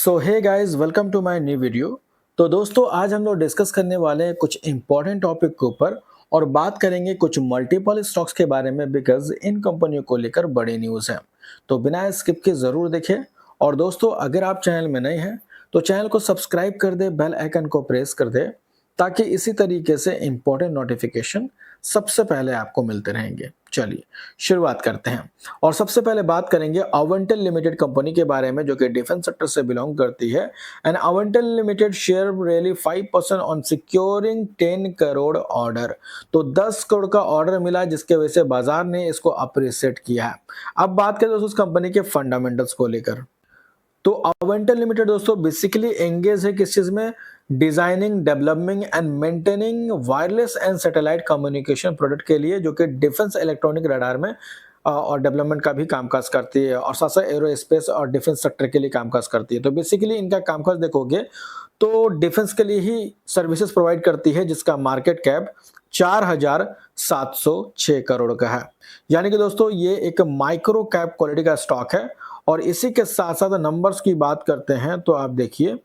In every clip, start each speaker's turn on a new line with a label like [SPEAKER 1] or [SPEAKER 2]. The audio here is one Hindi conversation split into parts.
[SPEAKER 1] So hey guys, welcome to my new video. तो दोस्तों, आज हम लोग डिस्कस करने वाले हैं कुछ इंपॉर्टेंट टॉपिक के ऊपर और बात करेंगे कुछ मल्टीपल स्टॉक्स के बारे में बिकॉज इन कंपनियों को लेकर बड़ी न्यूज़ है। तो बिना स्किप के ज़रूर देखें। और दोस्तों, अगर आप चैनल में नए हैं तो चैनल को सब्सक्राइब कर दे, बेल आइकन को प्रेस कर दे ताकि इसी तरीके से इंपॉर्टेंट नोटिफिकेशन सबसे पहले आपको मिलते रहेंगे। चलिए शुरुआत करते हैं और सबसे पहले बात करेंगे अवेंटल लिमिटेड कंपनी के बारे में जो कि डिफेंस सेक्टर से बिलोंग करती है। And Avantel limited share rally 5% on securing 10 crore order. तो 10 करोड़ का ऑर्डर मिला जिसके वजह से बाजार ने इसको अप्रिशिएट किया है। अब बात करें दोस्तों उस कंपनी के फंडामेंटल्स को लेकर। तो अवेंटल लिमिटेड दोस्तों बेसिकली एंगेज है किस चीज में? Designing, developing and maintaining wireless and satellite communication product के लिए, जो कि डिफेंस इलेक्ट्रॉनिक रडार में और डेवलपमेंट का भी कामकाज करती है और साथ साथ एरोस्पेस और डिफेंस सेक्टर के लिए कामकाज करती है। तो बेसिकली इनका कामकाज देखोगे तो डिफेंस के लिए ही सर्विसेज प्रोवाइड करती है जिसका मार्केट कैप 4,706 करोड़ का है। यानी कि दोस्तों ये एक माइक्रो कैप क्वालिटी का स्टॉक है। और इसी के साथ साथ नंबर्स की बात करते हैं तो आप देखिए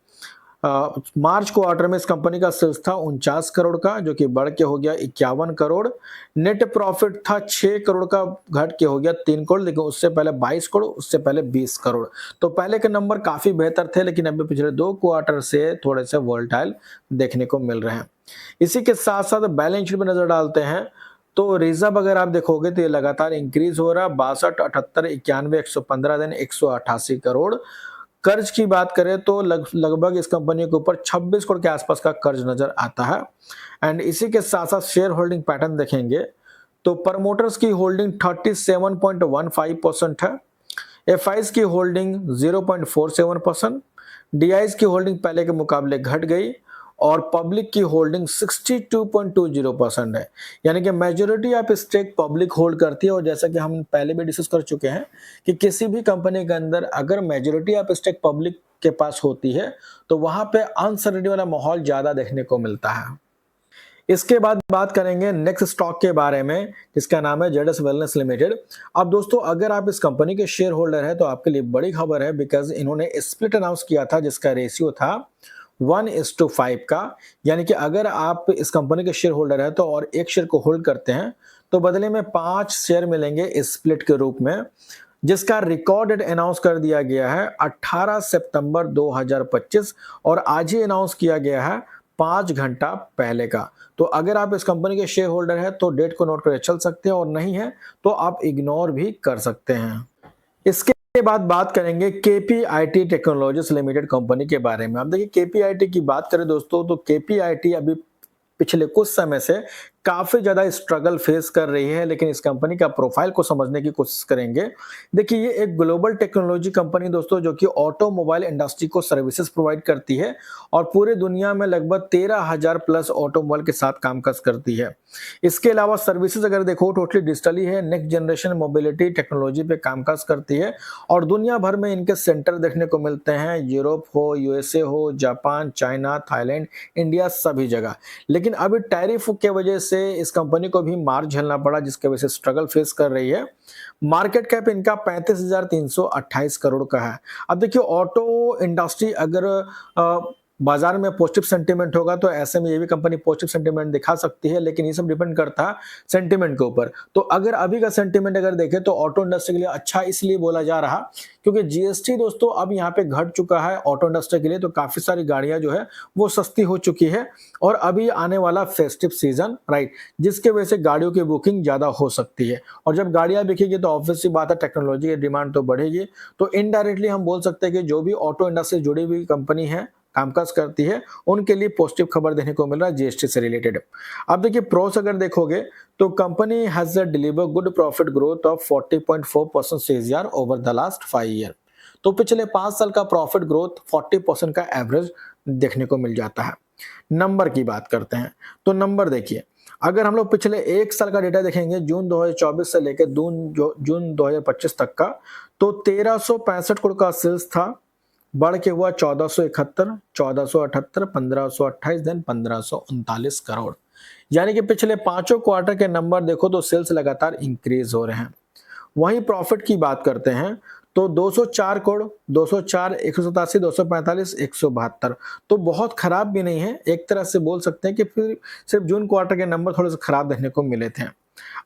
[SPEAKER 1] मार्च क्वार्टर में इस कंपनी का सेल्स था 49 करोड़ का, जो कि बढ़ के हो गया 51 करोड़। नेट प्रॉफिट था 6 करोड़ का, घट के हो गया 3 करोड़, लेकिन उससे पहले 22 करोड़, उससे पहले 20 करोड़। तो पहले के नंबर काफी बेहतर थे, लेकिन अभी पिछले 2 क्वार्टर से थोड़े से वोलेटाइल देखने को मिल रहे हैं। इसी के साथ साथ बैलेंस शीट पर नजर डालते हैं तो रिजर्व अगर आप देखोगे तो ये लगातार इंक्रीज हो रहा है, 62, 78, 91, 115 दिन 188 करोड़। कर्ज की बात करें तो लगभग इस कंपनी के ऊपर 26 करोड़ के आसपास का कर्ज नजर आता है। एंड इसी के साथ साथ शेयर होल्डिंग पैटर्न देखेंगे तो प्रमोटर्स की होल्डिंग 37.15% है, एफआईज की होल्डिंग 0.47%, डीआईज की होल्डिंग पहले के मुकाबले घट गई और पब्लिक की होल्डिंग 62.20% है। यानी कि majority of stake public hold करती है। और जैसा कि हम पहले भी डिस्कस कर चुके हैं कि किसी भी कंपनी के अंदर अगर मेजोरिटी ऑफ स्टेक पब्लिक के पास होती है तो वहां पे अनसर्टेनिटी वाला माहौल ज्यादा देखने को मिलता है। इसके बाद बात करेंगे नेक्स्ट स्टॉक के बारे में जिसका नाम है जेडएस वेलनेस लिमिटेड। अब दोस्तों अगर आप इस कंपनी के शेयर होल्डर हैं तो आपके लिए बड़ी खबर है बिकॉज इन्होंने स्प्लिट अनाउंस किया था जिसका रेशियो था 1:5 का। यानी कि अगर आप इस कंपनी के शेयर होल्डर है तो और एक शेयर को होल्ड करते हैं तो बदले में 5 शेयर मिलेंगे स्प्लिट के रूप में, जिसका रिकॉर्ड डेट अनाउंस कर दिया गया है 18 सितंबर 2025 और आज ही अनाउंस किया गया है 5 घंटा पहले का। तो अगर आप इस कंपनी के शेयर होल्डर है तो डेट को नोट करके चल सकते हैं और नहीं है तो आप इग्नोर भी कर सकते हैं। इसके बाद बात करेंगे केपीआईटी टेक्नोलॉजीज लिमिटेड कंपनी के बारे में। अब देखिए केपीआईटी की बात करें दोस्तों तो केपीआईटी अभी पिछले कुछ समय से काफी ज्यादा स्ट्रगल फेस कर रही है, लेकिन इस कंपनी का प्रोफाइल को समझने की कोशिश करेंगे। देखिए ये एक ग्लोबल टेक्नोलॉजी कंपनी दोस्तों जो कि ऑटोमोबाइल इंडस्ट्री को सर्विसेज प्रोवाइड करती है और पूरे दुनिया में लगभग 13,000 प्लस ऑटोमोबाइल के साथ कामकाज करती है। इसके अलावा सर्विसेज अगर देखो टोटली डिजिटली है, नेक्स्ट जनरेशन मोबिलिटी टेक्नोलॉजी पे कामकाज करती है और दुनिया भर में इनके सेंटर देखने को मिलते हैं, यूरोप हो, यूएसए हो, जापान, चाइना, थाईलैंड, इंडिया, सभी जगह। लेकिन अभी टैरिफ के वजह से इस कंपनी को भी मार झेलना पड़ा जिसके वजह से स्ट्रगल फेस कर रही है। मार्केट कैप इनका 35,328 करोड़ का है। अब देखिए ऑटो इंडस्ट्री अगर बाजार में पॉजिटिव सेंटीमेंट होगा तो ऐसे में ये भी कंपनी पॉजिटिव सेंटीमेंट दिखा सकती है, लेकिन ये सब डिपेंड करता है सेंटीमेंट के ऊपर। तो अगर अभी का सेंटीमेंट अगर देखें तो ऑटो इंडस्ट्री के लिए अच्छा इसलिए बोला जा रहा क्योंकि जीएसटी दोस्तों अब यहाँ पे घट चुका है ऑटो इंडस्ट्री के लिए, तो काफी सारी गाड़ियां जो है वो सस्ती हो चुकी है और अभी आने वाला फेस्टिव सीजन राइट, जिसके वजह से गाड़ियों की बुकिंग ज्यादा हो सकती है और जब गाड़ियां बिकेगी तो ऑब्वियस सी बात है टेक्नोलॉजी की डिमांड तो बढ़ेगी। तो इनडायरेक्टली हम बोल सकते हैं कि जो भी ऑटो इंडस्ट्री से जुड़ी हुई कंपनी है, कामकाज करती है, उनके लिए पॉजिटिव खबर देखने को मिल रहा है जीएसटी से रिलेटेड। अब देखिए प्रोस अगर देखोगे तो company has deliver good profit growth of 40.4% CAGR over the last 5 year. तो पिछले 5 साल का प्रॉफिट ग्रोथ 40% का एवरेज देखने को मिल जाता है। नंबर की बात करते हैं तो नंबर देखिए अगर हम लोग पिछले 1 साल का डेटा देखेंगे जून 2024 से लेकर जून 2025 तक का, तो 1365 करोड़ का सेल्स था, बढ़ के हुआ 1471, 1478, 1528 देन 1539 करोड़। यानी कि पिछले 5 क्वार्टर के नंबर देखो तो सेल्स लगातार इंक्रीज हो रहे हैं। वहीं प्रॉफिट की बात करते हैं तो 204 करोड़, 204, 187, 245, 172, तो बहुत खराब भी नहीं है। एक तरह से बोल सकते हैं कि फिर सिर्फ जून क्वार्टर के नंबर थोड़े से खराब देखने को मिले थे।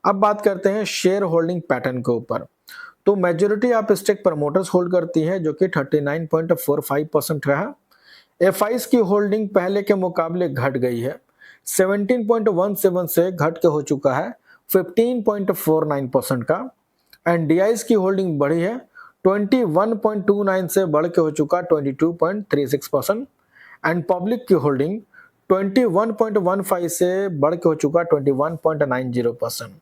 [SPEAKER 1] अब बात करते हैं शेयर होल्डिंग पैटर्न के ऊपर। तो majority of stake promoters hold करती है जो कि 39.45% रहा। एफआईज की होल्डिंग पहले के मुकाबले घट गई है, 17.17 से घट के हो चुका है 15.49% का। एंड डीआईज की होल्डिंग बढ़ी है, 21.29 से बढ़ के हो चुका 22.36%। एंड पब्लिक की होल्डिंग 21.15 से बढ़ के हो चुका 21.90%।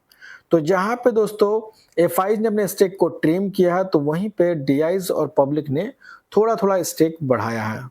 [SPEAKER 1] तो जहां पे दोस्तों एफआईज ने अपने स्टेक को ट्रिम किया है, तो वहीं पे डीआईज और पब्लिक ने थोड़ा थोड़ा स्टेक बढ़ाया है।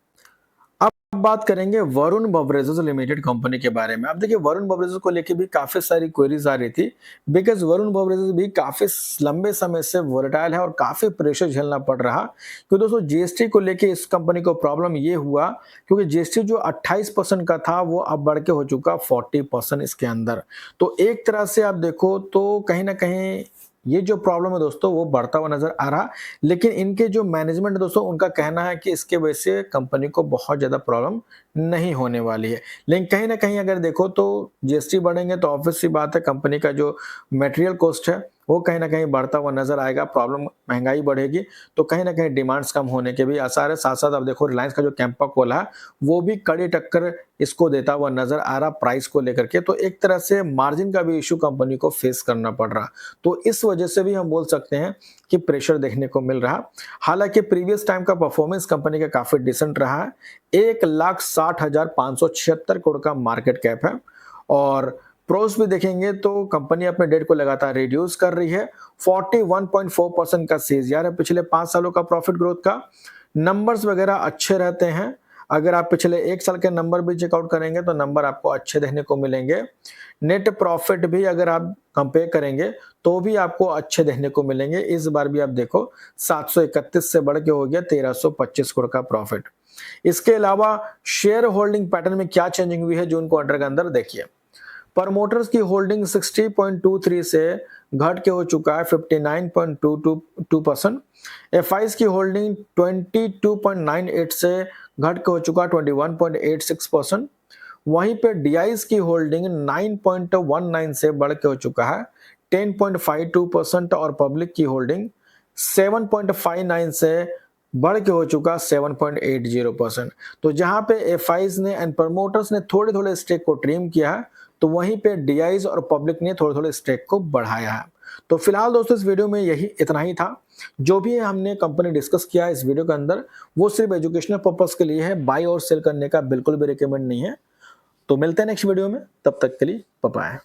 [SPEAKER 1] अब बात करेंगे वरुण बेवरेजेस लिमिटेड कंपनी के बारे में। अब देखिए वरुण बेवरेजेस को लेके भी काफी सारी क्वेरीज आ रही थी, बिकॉज वरुण बेवरेजेस भी काफी लंबे समय से वोलेटाइल है और काफी प्रेशर झेलना पड़ रहा। क्योंकि दोस्तों जीएसटी को लेके इस कंपनी को प्रॉब्लम ये हुआ क्योंकि जीएसटी जो 28% का था वो अब बढ़ के हो चुका 40% इसके अंदर। तो एक तरह से आप देखो तो कहीं ना कहीं ये जो प्रॉब्लम है दोस्तों वो बढ़ता हुआ नजर आ रहा। लेकिन इनके जो मैनेजमेंट है दोस्तों उनका कहना है कि इसके वजह से कंपनी को बहुत ज्यादा प्रॉब्लम नहीं होने वाली है। लेकिन कहीं ना कहीं अगर देखो तो जीएसटी बढ़ेंगे तो ऑब्वियस सी बात है कंपनी का जो मटेरियल कॉस्ट है वो कहीं ना कहीं बढ़ता हुआ नजर आएगा, प्रॉब्लम महंगाई बढ़ेगी तो कहीं ना कहीं डिमांड्स कम होने के भी आसार है। साथ साथ अब देखो रिलायंस का जो कैंपा कोला है वो भी कड़ी टक्कर इसको देता हुआ नजर आ रहा प्राइस को लेकर के। तो एक तरह से मार्जिन का भी इशू कंपनी को फेस करना पड़ रहा, तो इस वजह से भी हम बोल सकते हैं कि प्रेशर देखने को मिल रहा। हालांकि प्रीवियस टाइम का परफॉर्मेंस कंपनी का काफी डिसेंट रहा है, 1,60,576 करोड़ का मार्केट कैप है। और प्रोस भी देखेंगे तो कंपनी अपने डेट को लगातार रिड्यूस कर रही है, 41.4% का सीजीआर है पिछले 5 सालों का प्रॉफिट ग्रोथ का। नंबर्स वगैरह अच्छे रहते हैं, अगर आप पिछले 1 साल के नंबर भी चेकआउट करेंगे तो नंबर आपको अच्छे देखने को मिलेंगे। नेट प्रॉफिट भी अगर आप कंपेयर करेंगे तो भी आपको अच्छे देखने को मिलेंगे। इस बार भी आप देखो 731 से बढ़ के हो गया 1325 करोड़ का प्रॉफिट। इसके अलावा शेयर होल्डिंग पैटर्न में क्या चेंजिंग हुई है जून क्वार्टर के अंदर देखिए। प्रमोटर्स की होल्डिंग 60.23 से घट के हो चुका है 59.22%। एफआईज की होल्डिंग 22.98 से घट के हो चुका 21.86%। वहीं पे डीआईज की होल्डिंग 9.19 से बढ़ के हो चुका है 10.52% और पब्लिक की होल्डिंग 7.59 से बढ़ के हो चुका 7.80%। तो जहां पे एफआईज ने एंड प्रमोटर्स ने थोड़े थोड़े स्टेक को ट्रिम किया है, तो वहीं पे डीआईज और पब्लिक ने थोड़े थोड़े स्टेक को बढ़ाया है। तो फिलहाल दोस्तों इस वीडियो में यही इतना ही था। जो भी हमने कंपनी डिस्कस किया इस वीडियो के अंदर वो सिर्फ एजुकेशनल पर्पस के लिए है, बाय और सेल करने का बिल्कुल भी रिकमेंड नहीं है। तो मिलते हैं नेक्स्ट वीडियो में, तब तक के लिए बाय बाय।